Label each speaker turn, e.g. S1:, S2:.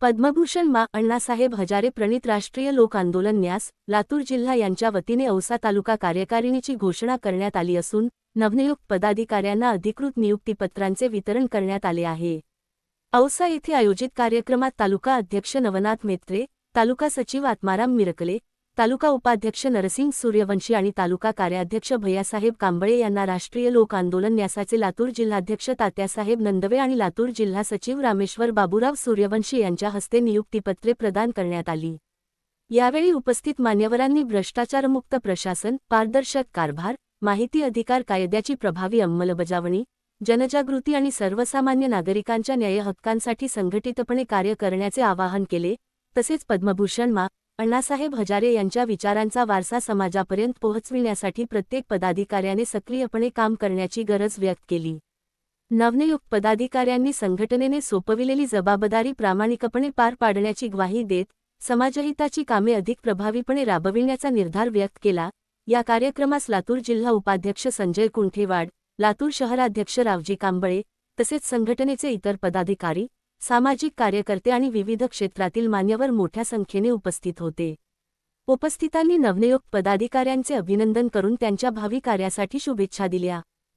S1: पद्मभूषण मा. अण्णासाहेब हजारे प्रणीत राष्ट्रीय लोक आंदोलन न्यास लातूर जिल्हा यांच्या वतीने औसा तालुका कार्यकारिणीची घोषणा करण्यात आली असून नवनियुक्त पदाधिकाऱ्यांना अधिकृत नियुक्तीपत्रांचे वितरण करण्यात आले आहे। औसा येथे आयोजित कार्यक्रमात तालुका अध्यक्ष नवनाथ मेत्रे, तालुका सचिव आत्माराम मिरकले, तालुका उपाध्यक्ष नरसिंग सूर्यवंशी आणि तालुका कार्याध्यक्ष भैयासाहेब कांबळे यांना राष्ट्रीय लोक आंदोलन न्यासाचे लातूर जिल्हाध्यक्ष तात्यासाहेब नंदवे आणि लातूर जिल्हा सचिव रामेश्वर बाबूराव सूर्यवंशी यांच्या हस्ते नियुक्तीपत्रे प्रदान करण्यात आली। यावेळी उपस्थित मान्यवरांनी भ्रष्टाचारमुक्त प्रशासन, पारदर्शक कारभार, माहिती अधिकार कायद्याची प्रभावी अंमलबजावणी, जनजागृती आणि सर्वसामान्य नागरिकांच्या न्याय हक्कांसाठी संघटितपणे कार्य करण्याचे आवाहन केले। तसेच पद्मभूषण मा. अण्णासाहेब हजारे यांच्या विचारांचा वारसा समाजापर्यंत पोहोचविण्यासाठी प्रत्येक पदाधिकाऱ्याने सक्रियपणे काम करण्याची गरज व्यक्त केली। नवनियुक्त पदाधिकाऱ्यांनी संघटनेने सोपविलेली जबाबदारी प्रामाणिकपणे पार पाडण्याची ग्वाही देत समाजहिताची कामे अधिक प्रभावीपणे राबविण्याचा निर्धार व्यक्त केला। या कार्यक्रमास लातूर जिल्हा उपाध्यक्ष संजय कुंठेवाड, लातूर शहराध्यक्ष रावजी कांबळे तसेच संघटनेचे इतर पदाधिकारी, सामाजिक कार्यकर्ते आणि विविध क्षेत्रातील मान्यवर मोठ्या संख्येने उपस्थित होते। उपस्थितांनी नवनियुक्त पदाधिकाऱ्यांचे अभिनंदन करून त्यांच्या भावी कार्यासाठी शुभेच्छा दिल्या।